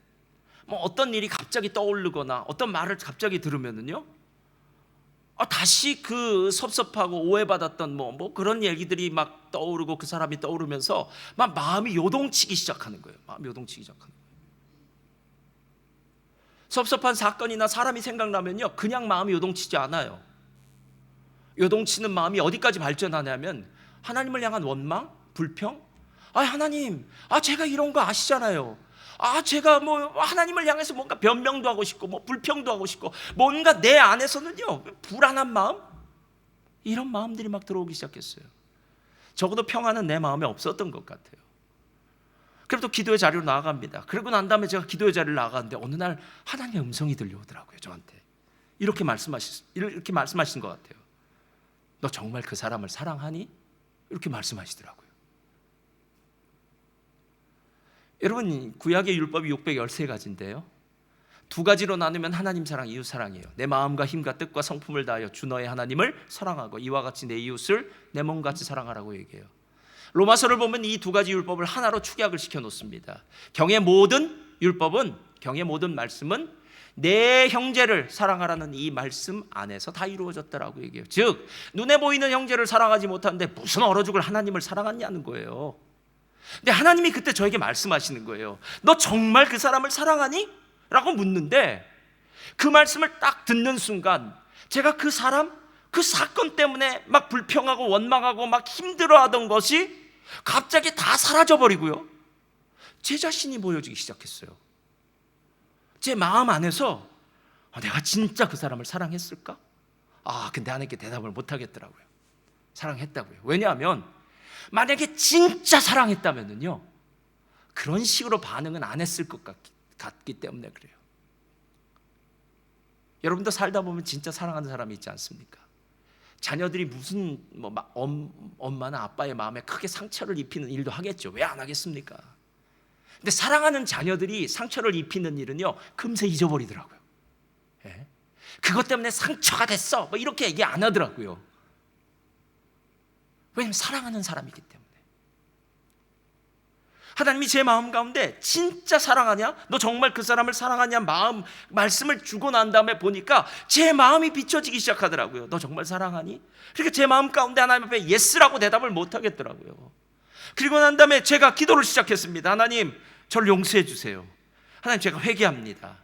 [SPEAKER 1] 뭐 어떤 일이 갑자기 떠오르거나 어떤 말을 갑자기 들으면은요, 다시 그 섭섭하고 오해받았던 뭐 그런 얘기들이 막 떠오르고 그 사람이 떠오르면서 막 마음이 요동치기 시작하는 거예요. 마음이 요동치기 시작하는 거예요. 섭섭한 사건이나 사람이 생각나면요, 그냥 마음이 요동치지 않아요. 요동치는 마음이 어디까지 발전하냐면 하나님을 향한 원망, 불평. 하나님, 제가 이런 거 아시잖아요. 제가 뭐 하나님을 향해서 뭔가 변명도 하고 싶고 뭐 불평도 하고 싶고, 뭔가 내 안에서는요, 불안한 마음, 이런 마음들이 막 들어오기 시작했어요. 적어도 평안은 내 마음에 없었던 것 같아요. 그래도 기도의 자리로 나아갑니다. 그러고 난 다음에 제가 기도의 자리를 나아가는데 어느 날 하나님의 음성이 들려오더라고요. 저한테 이렇게 말씀하신 것 같아요. 너 정말 그 사람을 사랑하니? 이렇게 말씀하시더라고요. 여러분, 구약의 율법이 613가지인데요, 두 가지로 나누면 하나님 사랑, 이웃 사랑이에요. 내 마음과 힘과 뜻과 성품을 다하여 주 너의 하나님을 사랑하고 이와 같이 내 이웃을 내 몸같이 사랑하라고 얘기해요. 로마서를 보면 이 두 가지 율법을 하나로 축약을 시켜 놓습니다. 경의 모든 말씀은 내 형제를 사랑하라는 이 말씀 안에서 다 이루어졌다라고 얘기해요. 즉, 눈에 보이는 형제를 사랑하지 못하는데 무슨 얼어 죽을 하나님을 사랑하냐는 거예요. 근데 하나님이 그때 저에게 말씀하시는 거예요. 너 정말 그 사람을 사랑하니? 라고 묻는데, 그 말씀을 딱 듣는 순간 제가 그 사람, 그 사건 때문에 막 불평하고 원망하고 막 힘들어하던 것이 갑자기 다 사라져버리고요, 제 자신이 보여지기 시작했어요. 제 마음 안에서 내가 진짜 그 사람을 사랑했을까? 근데 하나님께 대답을 못 하겠더라고요. 사랑했다고요. 왜냐하면 만약에 진짜 사랑했다면요, 그런 식으로 반응은 안 했을 것 같기 때문에 그래요. 여러분도 살다 보면 진짜 사랑하는 사람이 있지 않습니까? 자녀들이 무슨 엄마나 아빠의 마음에 크게 상처를 입히는 일도 하겠죠. 왜 안 하겠습니까? 근데 사랑하는 자녀들이 상처를 입히는 일은요, 금세 잊어버리더라고요. 예? 그것 때문에 상처가 됐어 이렇게 얘기 안 하더라고요. 왜냐하면 사랑하는 사람이기 때문에. 하나님이 제 마음 가운데 진짜 사랑하냐? 너 정말 그 사람을 사랑하냐? 말씀을 주고 난 다음에 보니까 제 마음이 비춰지기 시작하더라고요. 너 정말 사랑하니? 그러니까 제 마음 가운데 하나님 앞에 예스라고 대답을 못 하겠더라고요. 그리고 난 다음에 제가 기도를 시작했습니다. 하나님, 저를 용서해 주세요. 하나님, 제가 회개합니다.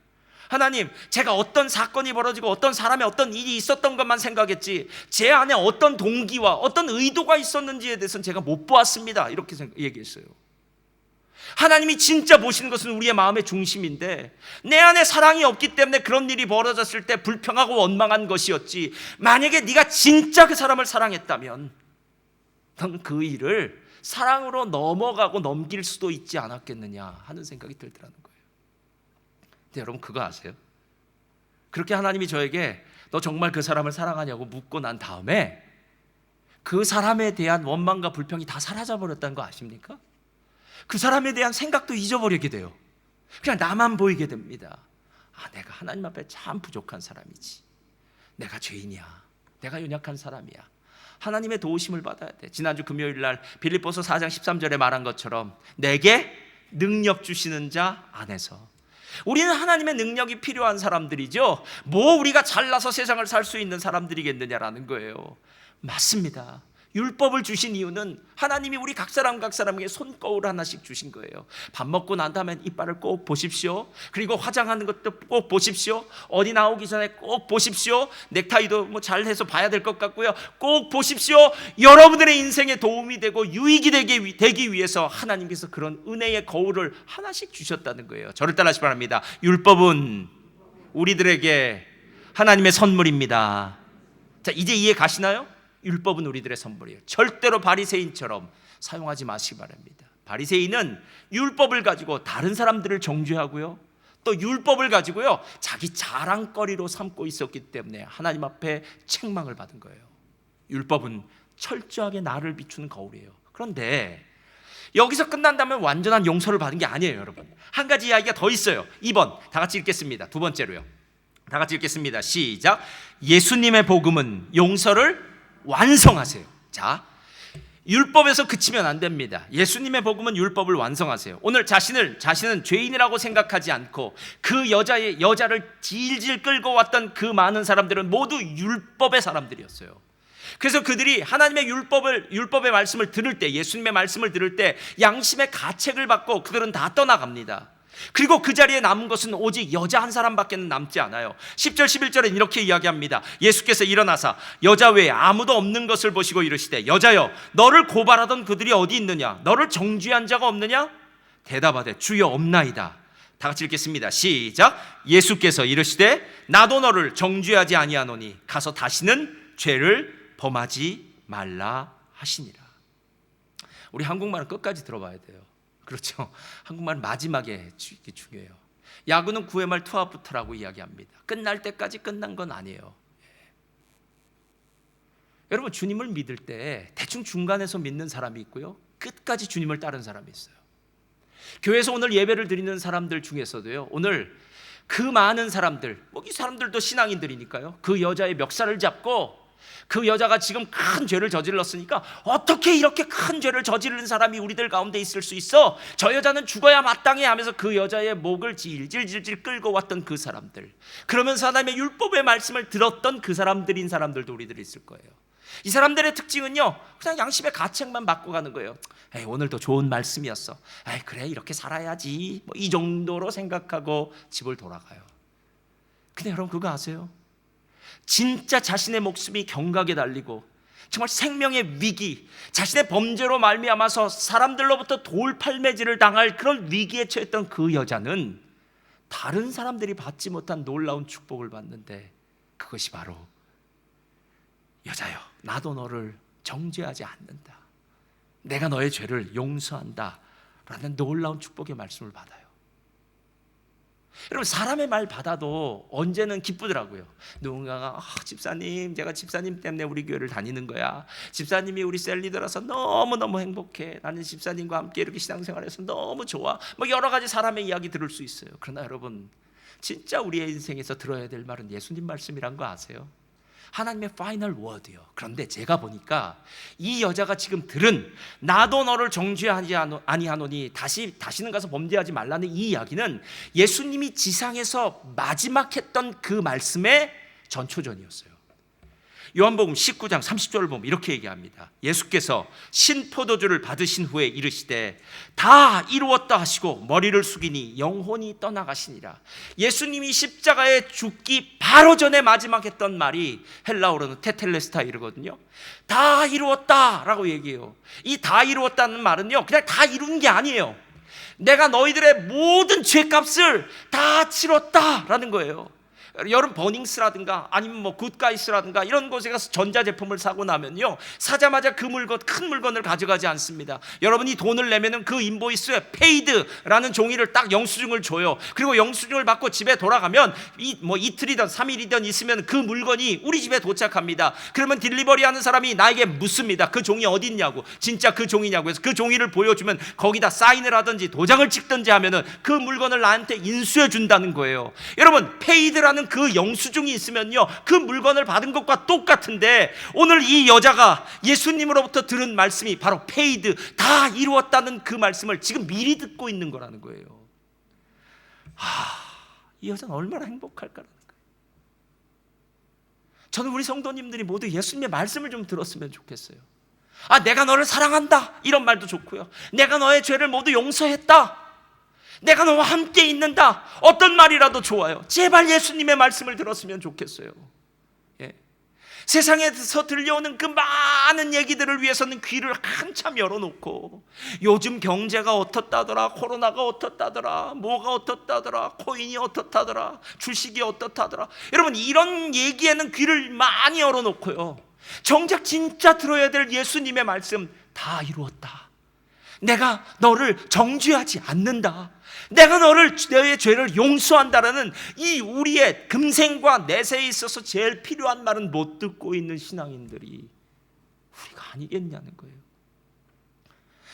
[SPEAKER 1] 하나님, 제가 어떤 사건이 벌어지고 어떤 사람의 어떤 일이 있었던 것만 생각했지 제 안에 어떤 동기와 어떤 의도가 있었는지에 대해서는 제가 못 보았습니다. 이렇게 얘기했어요. 하나님이 진짜 보시는 것은 우리의 마음의 중심인데 내 안에 사랑이 없기 때문에 그런 일이 벌어졌을 때 불평하고 원망한 것이었지, 만약에 네가 진짜 그 사람을 사랑했다면 넌 그 일을 사랑으로 넘어가고 넘길 수도 있지 않았겠느냐 하는 생각이 들더라는 거예요. 근데 여러분, 그거 아세요? 그렇게 하나님이 저에게 너 정말 그 사람을 사랑하냐고 묻고 난 다음에 그 사람에 대한 원망과 불평이 다 사라져버렸다는 거 아십니까? 그 사람에 대한 생각도 잊어버리게 돼요. 그냥 나만 보이게 됩니다. 내가 하나님 앞에 참 부족한 사람이지, 내가 죄인이야, 내가 연약한 사람이야, 하나님의 도우심을 받아야 돼. 지난주 금요일 날 빌립보서 4장 13절에 말한 것처럼 내게 능력 주시는 자 안에서, 우리는 하나님의 능력이 필요한 사람들이죠. 우리가 잘나서 세상을 살 수 있는 사람들이겠느냐라는 거예요. 맞습니다. 율법을 주신 이유는 하나님이 우리 각 사람에게 손거울 하나씩 주신 거예요. 밥 먹고 난 다음에 이빨을 꼭 보십시오. 그리고 화장하는 것도 꼭 보십시오. 어디 나오기 전에 꼭 보십시오. 넥타이도 잘해서 봐야 될 것 같고요. 꼭 보십시오. 여러분들의 인생에 도움이 되고 유익이 되기 위해서 하나님께서 그런 은혜의 거울을 하나씩 주셨다는 거예요. 저를 따라하시기 바랍니다. 율법은 우리들에게 하나님의 선물입니다. 자, 이제 이해 가시나요? 율법은 우리들의 선물이에요. 절대로 바리새인처럼 사용하지 마시기 바랍니다. 바리새인은 율법을 가지고 다른 사람들을 정죄하고요, 또 율법을 가지고요 자기 자랑거리로 삼고 있었기 때문에 하나님 앞에 책망을 받은 거예요. 율법은 철저하게 나를 비추는 거울이에요. 그런데 여기서 끝난다면 완전한 용서를 받은 게 아니에요. 여러분, 한 가지 이야기가 더 있어요. 2번 다 같이 읽겠습니다. 두 번째로요, 다 같이 읽겠습니다. 시작. 예수님의 복음은 용서를 완성하세요. 자, 율법에서 그치면 안 됩니다. 예수님의 복음은 율법을 완성하세요. 오늘 자신은 죄인이라고 생각하지 않고 그 여자를 질질 끌고 왔던 그 많은 사람들은 모두 율법의 사람들이었어요. 그래서 그들이 하나님의 율법의 말씀을 들을 때, 예수님의 말씀을 들을 때 양심의 가책을 받고 그들은 다 떠나갑니다. 그리고 그 자리에 남은 것은 오직 여자 한 사람밖에 남지 않아요. 10절 11절에 이렇게 이야기합니다. 예수께서 일어나사 여자 외에 아무도 없는 것을 보시고 이르시되 여자여, 너를 고발하던 그들이 어디 있느냐? 너를 정죄한 자가 없느냐? 대답하되 주여 없나이다. 다 같이 읽겠습니다. 시작. 예수께서 이르시되 나도 너를 정죄하지 아니하노니 가서 다시는 죄를 범하지 말라 하시니라. 우리 한국말은 끝까지 들어봐야 돼요. 그렇죠. 한국말은 마지막에 중요해요. 야구는 9회 말 투아웃부터라고 이야기합니다. 끝날 때까지 끝난 건 아니에요. 여러분, 주님을 믿을 때 대충 중간에서 믿는 사람이 있고요, 끝까지 주님을 따른 사람이 있어요. 교회에서 오늘 예배를 드리는 사람들 중에서도요, 오늘 그 많은 사람들, 이 사람들도 신앙인들이니까요, 그 여자의 멱살을 잡고 그 여자가 지금 큰 죄를 저질렀으니까 어떻게 이렇게 큰 죄를 저지른 사람이 우리들 가운데 있을 수 있어? 저 여자는 죽어야 마땅해 하면서 그 여자의 목을 질질질질 끌고 왔던 그 사람들, 그러면서 하나님의 율법의 말씀을 들었던 그 사람들인 사람들도 우리들이 있을 거예요. 이 사람들의 특징은요, 그냥 양심의 가책만 받고 가는 거예요. 오늘도 좋은 말씀이었어. 그래, 이렇게 살아야지. 이 정도로 생각하고 집을 돌아가요. 근데 여러분, 그거 아세요? 진짜 자신의 목숨이 경각에 달리고 정말 생명의 위기, 자신의 범죄로 말미암아서 사람들로부터 돌팔매질을 당할 그런 위기에 처했던 그 여자는 다른 사람들이 받지 못한 놀라운 축복을 받는데, 그것이 바로 여자여, 나도 너를 정죄하지 않는다. 내가 너의 죄를 용서한다 라는 놀라운 축복의 말씀을 받아요. 여러분, 사람의 말 받아도 언제는 기쁘더라고요. 누군가가 집사님, 제가 집사님 때문에 우리 교회를 다니는 거야. 집사님이 우리 셀리더라서 너무너무 행복해. 나는 집사님과 함께 이렇게 신앙생활해서 너무 좋아. 뭐 여러 가지 사람의 이야기 들을 수 있어요. 그러나 여러분, 진짜 우리의 인생에서 들어야 될 말은 예수님 말씀이란 거 아세요? 하나님의 파이널 워드요. 그런데 제가 보니까 이 여자가 지금 들은 나도 너를 정죄하지 아니하노니 다시는 가서 범죄하지 말라는 이 이야기는 예수님이 지상에서 마지막 했던 그 말씀의 전초전이었어요. 요한복음 19장 30절을 보면 이렇게 얘기합니다. 예수께서 신포도주를 받으신 후에 이르시되 다 이루었다 하시고 머리를 숙이니 영혼이 떠나가시니라. 예수님이 십자가에 죽기 바로 전에 마지막 했던 말이 헬라어로는 테텔레스타이거든요. 다 이루었다 라고 얘기해요. 이 다 이루었다는 말은요, 그냥 다 이룬 게 아니에요. 내가 너희들의 모든 죄값을 다 치렀다 라는 거예요. 여러분, 버닝스라든가 아니면 뭐 굿가이스라든가 이런 곳에 가서 전자제품을 사고 나면요, 사자마자 그 물건, 큰 물건을 가져가지 않습니다. 여러분이 돈을 내면은 그 인보이스에 페이드라는 종이를 딱 영수증을 줘요. 그리고 영수증을 받고 집에 돌아가면 이틀이든 3일이든 있으면 그 물건이 우리 집에 도착합니다. 그러면 딜리버리 하는 사람이 나에게 묻습니다. 그 종이 어디 있냐고. 진짜 그 종이냐고 해서 그 종이를 보여주면 거기다 사인을 하든지 도장을 찍든지 하면은 그 물건을 나한테 인수해 준다는 거예요. 여러분, 페이드라는 그 영수증이 있으면요, 그 물건을 받은 것과 똑같은데, 오늘 이 여자가 예수님으로부터 들은 말씀이 바로 페이드, 다 이루었다는 그 말씀을 지금 미리 듣고 있는 거라는 거예요. 이 여자는 얼마나 행복할까라는 거예요. 저는 우리 성도님들이 모두 예수님의 말씀을 좀 들었으면 좋겠어요. 내가 너를 사랑한다, 이런 말도 좋고요. 내가 너의 죄를 모두 용서했다, 내가 너와 함께 있는다, 어떤 말이라도 좋아요. 제발 예수님의 말씀을 들었으면 좋겠어요. 세상에서 들려오는 그 많은 얘기들을 위해서는 귀를 한참 열어놓고, 요즘 경제가 어떻다더라, 코로나가 어떻다더라, 뭐가 어떻다더라, 코인이 어떻다더라, 주식이 어떻다더라, 여러분, 이런 얘기에는 귀를 많이 열어놓고요, 정작 진짜 들어야 될 예수님의 말씀, 다 이루었다, 내가 너를 정죄하지 않는다, 내가 너의 죄를 용서한다라는 이 우리의 금생과 내세에 있어서 제일 필요한 말은 못 듣고 있는 신앙인들이 우리가 아니겠냐는 거예요.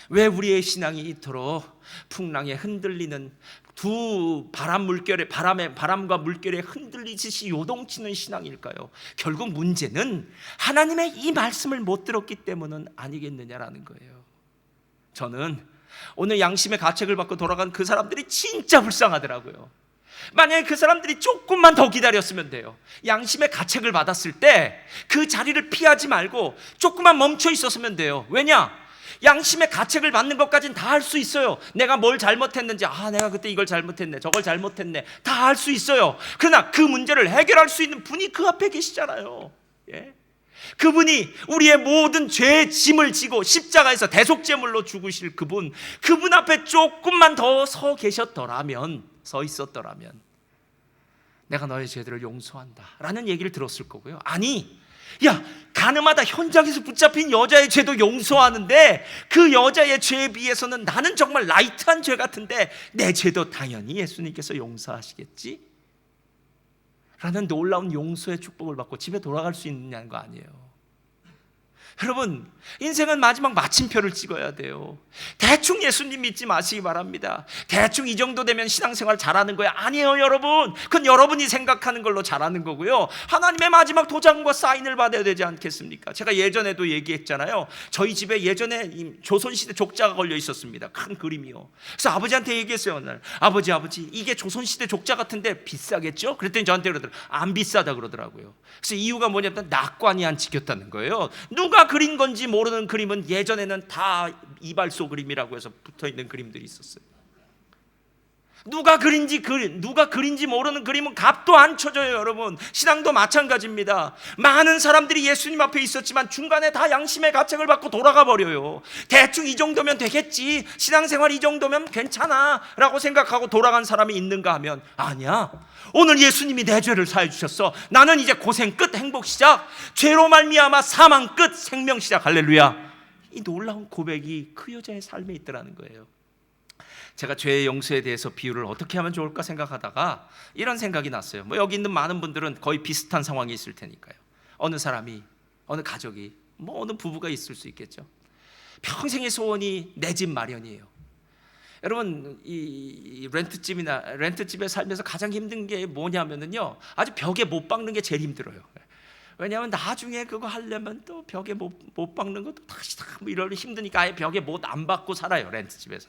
[SPEAKER 1] 왜 우리의 신앙이 이토록 풍랑에 흔들리는 바람과 물결에 흔들리듯이 요동치는 신앙일까요? 결국 문제는 하나님의 이 말씀을 못 들었기 때문은 아니겠느냐라는 거예요. 저는 오늘 양심의 가책을 받고 돌아간 그 사람들이 진짜 불쌍하더라고요. 만약에 그 사람들이 조금만 더 기다렸으면 돼요. 양심의 가책을 받았을 때 그 자리를 피하지 말고 조금만 멈춰 있었으면 돼요. 왜냐? 양심의 가책을 받는 것까지는 다 할 수 있어요. 내가 뭘 잘못했는지, 내가 그때 이걸 잘못했네, 저걸 잘못했네, 다 할 수 있어요. 그러나 그 문제를 해결할 수 있는 분이 그 앞에 계시잖아요. 그분이 우리의 모든 죄의 짐을 지고 십자가에서 대속제물로 죽으실 그분 앞에 조금만 더 서 있었더라면 내가 너의 죄들을 용서한다 라는 얘기를 들었을 거고요. 아니, 가늠하다 현장에서 붙잡힌 여자의 죄도 용서하는데 그 여자의 죄에 비해서는 나는 정말 라이트한 죄 같은데 내 죄도 당연히 예수님께서 용서하시겠지? 라는 놀라운 용서의 축복을 받고 집에 돌아갈 수 있느냐는 거 아니에요. 여러분, 인생은 마지막 마침표를 찍어야 돼요. 대충 예수님 믿지 마시기 바랍니다. 대충 이 정도 되면 신앙생활 잘하는 거야, 아니에요 여러분. 그건 여러분이 생각하는 걸로 잘하는 거고요, 하나님의 마지막 도장과 사인을 받아야 되지 않겠습니까? 제가 예전에도 얘기했잖아요. 저희 집에 예전에 조선시대 족자가 걸려 있었습니다. 큰 그림이요. 그래서 아버지한테 얘기했어요. 오늘 아버지 이게 조선시대 족자 같은데 비싸겠죠? 그랬더니 저한테 안 비싸다 그러더라고요. 그래서 이유가 뭐냐면 낙관이 안 찍혔다는 거예요. 누가 그린 건지 모르는 그림은 예전에는 다 이발소 그림이라고 해서 붙어있는 그림들이 있었어요. 누가 그린지 모르는 그림은 값도 안 쳐줘요. 여러분, 신앙도 마찬가지입니다. 많은 사람들이 예수님 앞에 있었지만 중간에 다 양심의 가책을 받고 돌아가 버려요. 대충 이 정도면 되겠지, 신앙생활 이 정도면 괜찮아 라고 생각하고 돌아간 사람이 있는가 하면 아니야. 오늘 예수님이 내 죄를 사해 주셨어. 나는 이제 고생 끝, 행복 시작, 죄로 말미암아 사망 끝, 생명 시작. 할렐루야. 이 놀라운 고백이 그 여자의 삶에 있더라는 거예요. 제가 죄의 용서에 대해서 비유를 어떻게 하면 좋을까 생각하다가 이런 생각이 났어요. 여기 있는 많은 분들은 거의 비슷한 상황이 있을 테니까요. 어느 사람이, 어느 가족이, 어느 부부가 있을 수 있겠죠. 평생의 소원이 내 집 마련이에요. 여러분, 이 렌트집에 살면서 가장 힘든 게 뭐냐면요, 아주 벽에 못 박는 게 제일 힘들어요. 왜냐하면 나중에 그거 하려면 또 벽에 못 박는 것도 다시 이러면 힘드니까 아예 벽에 못 안 박고 살아요, 렌트집에서.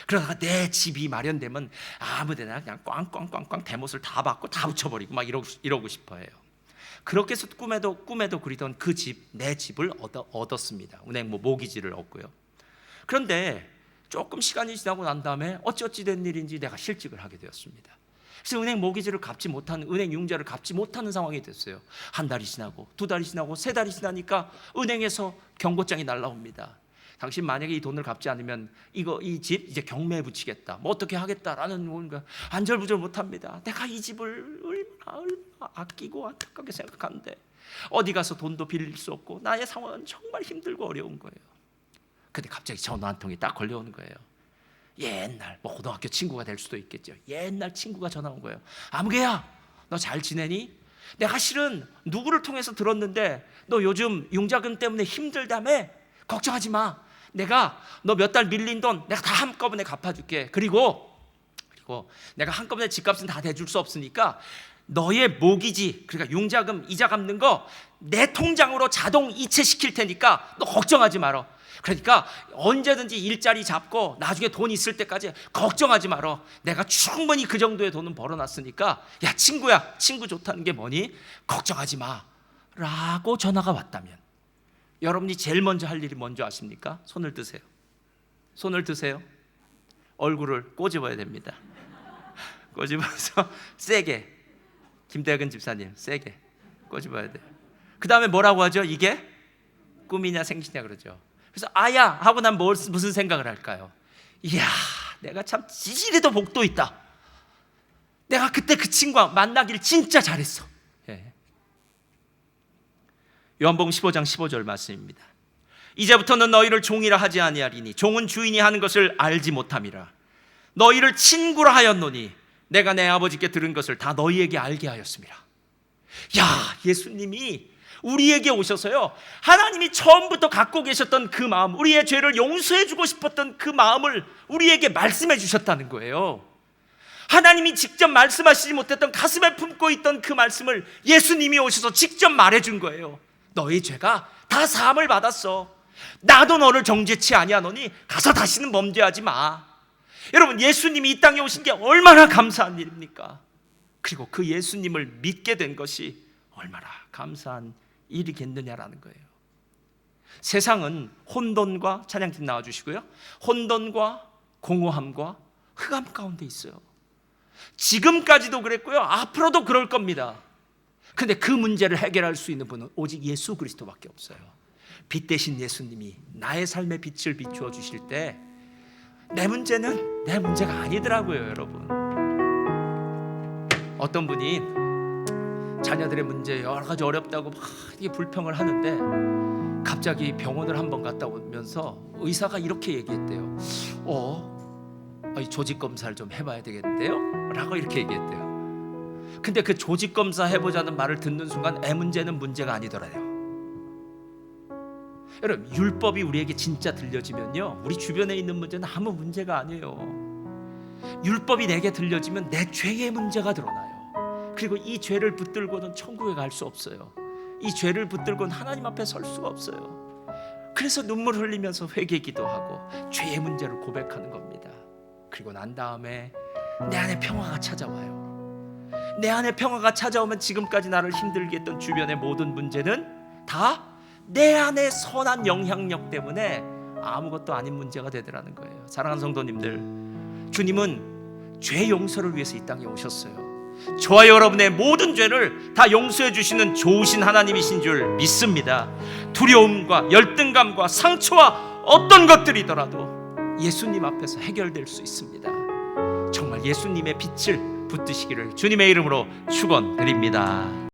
[SPEAKER 1] 그러다가 내 집이 마련되면 아무데나 그냥 꽝꽝꽝꽝 대못을 다 받고 다 붙여버리고 막 이러고 싶어해요. 그렇게 해서 꿈에도 그리던 그 집, 내 집을 얻었습니다. 은행 모기지를 얻고요. 그런데 조금 시간이 지나고 난 다음에 어찌 된 일인지 내가 실직을 하게 되었습니다. 그래서 은행 모기지를 은행 융자를 갚지 못하는 상황이 됐어요. 한 달이 지나고, 두 달이 지나고, 세 달이 지나니까 은행에서 경고장이 날라옵니다. 당신 만약에 이 돈을 갚지 않으면 이 집 이제 경매에 붙이겠다, 어떻게 하겠다라는 뭔가 안절부절 못합니다. 내가 이 집을 얼마나 아끼고 안타깝게 생각하는데 어디 가서 돈도 빌릴 수 없고 나의 상황은 정말 힘들고 어려운 거예요. 근데 갑자기 전화 한 통이 딱 걸려오는 거예요. 옛날 고등학교 친구가 될 수도 있겠죠. 옛날 친구가 전화 온 거예요. 아무개야, 너 잘 지내니? 내가 실은 누구를 통해서 들었는데 너 요즘 융자금 때문에 힘들다며? 걱정하지 마. 내가 너 몇 달 밀린 돈 내가 다 한꺼번에 갚아줄게. 그리고 내가 한꺼번에 집값은 다 대줄 수 없으니까 너의 모기지, 그러니까 융자금 이자 갚는 거 내 통장으로 자동 이체시킬 테니까 너 걱정하지 마라. 그러니까 언제든지 일자리 잡고 나중에 돈 있을 때까지 걱정하지 마라. 내가 충분히 그 정도의 돈은 벌어놨으니까 야 친구야, 친구 좋다는 게 뭐니? 걱정하지 마 라고 전화가 왔다면 여러분이 제일 먼저 할 일이 뭔지 아십니까? 손을 드세요. 손을 드세요. 얼굴을 꼬집어야 됩니다. 꼬집어서 세게, 김대근 집사님 세게 꼬집어야 돼요. 그 다음에 뭐라고 하죠? 이게 꿈이냐 생시냐 그러죠. 그래서 아야 하고 난 무슨 생각을 할까요? 이야, 내가 참 지지리도 복도 있다. 내가 그때 그 친구와 만나길 진짜 잘했어. 예. 요한복음 15장 15절 말씀입니다. 이제부터는 너희를 종이라 하지 아니하리니 종은 주인이 하는 것을 알지 못함이라. 너희를 친구라 하였노니 내가 내 아버지께 들은 것을 다 너희에게 알게 하였습니다. 야, 예수님이 우리에게 오셔서요, 하나님이 처음부터 갖고 계셨던 그 마음, 우리의 죄를 용서해 주고 싶었던 그 마음을 우리에게 말씀해 주셨다는 거예요. 하나님이 직접 말씀하시지 못했던 가슴에 품고 있던 그 말씀을 예수님이 오셔서 직접 말해준 거예요. 너희 죄가 다 사함을 받았어. 나도 너를 정죄치 아니하노니 가서 다시는 범죄하지 마. 여러분, 예수님이 이 땅에 오신 게 얼마나 감사한 일입니까? 그리고 그 예수님을 믿게 된 것이 얼마나 감사한 일이겠느냐라는 거예요. 세상은 혼돈과, 찬양팀 나와주시고요, 혼돈과 공허함과 흑암 가운데 있어요. 지금까지도 그랬고요, 앞으로도 그럴 겁니다. 근데 그 문제를 해결할 수 있는 분은 오직 예수 그리스도밖에 없어요. 빛 대신 예수님이 나의 삶에 빛을 비추어 주실 때 내 문제는 내 문제가 아니더라고요. 여러분, 어떤 분이 자녀들의 문제 여러 가지 어렵다고 막 이게 불평을 하는데 갑자기 병원을 한번 갔다 오면서 의사가 이렇게 얘기했대요. 조직 검사를 좀 해봐야 되겠는데요? 라고 이렇게 얘기했대요. 근데 그 조직 검사 해보자는 말을 듣는 순간 애 문제는 문제가 아니더라요. 여러분, 율법이 우리에게 진짜 들려지면요, 우리 주변에 있는 문제는 아무 문제가 아니에요. 율법이 내게 들려지면 내 죄의 문제가 드러나요. 그리고 이 죄를 붙들고는 천국에 갈 수 없어요. 이 죄를 붙들고는 하나님 앞에 설 수가 없어요. 그래서 눈물 흘리면서 회개 기도하고 죄의 문제를 고백하는 겁니다. 그리고 난 다음에 내 안에 평화가 찾아와요. 내 안에 평화가 찾아오면 지금까지 나를 힘들게 했던 주변의 모든 문제는 다 내 안에 선한 영향력 때문에 아무것도 아닌 문제가 되더라는 거예요. 사랑하는 성도님들, 주님은 죄 용서를 위해서 이 땅에 오셨어요. 저와 여러분의 모든 죄를 다 용서해 주시는 좋으신 하나님이신 줄 믿습니다. 두려움과 열등감과 상처와 어떤 것들이더라도 예수님 앞에서 해결될 수 있습니다. 정말 예수님의 빛을 붙드시기를 주님의 이름으로 축원드립니다.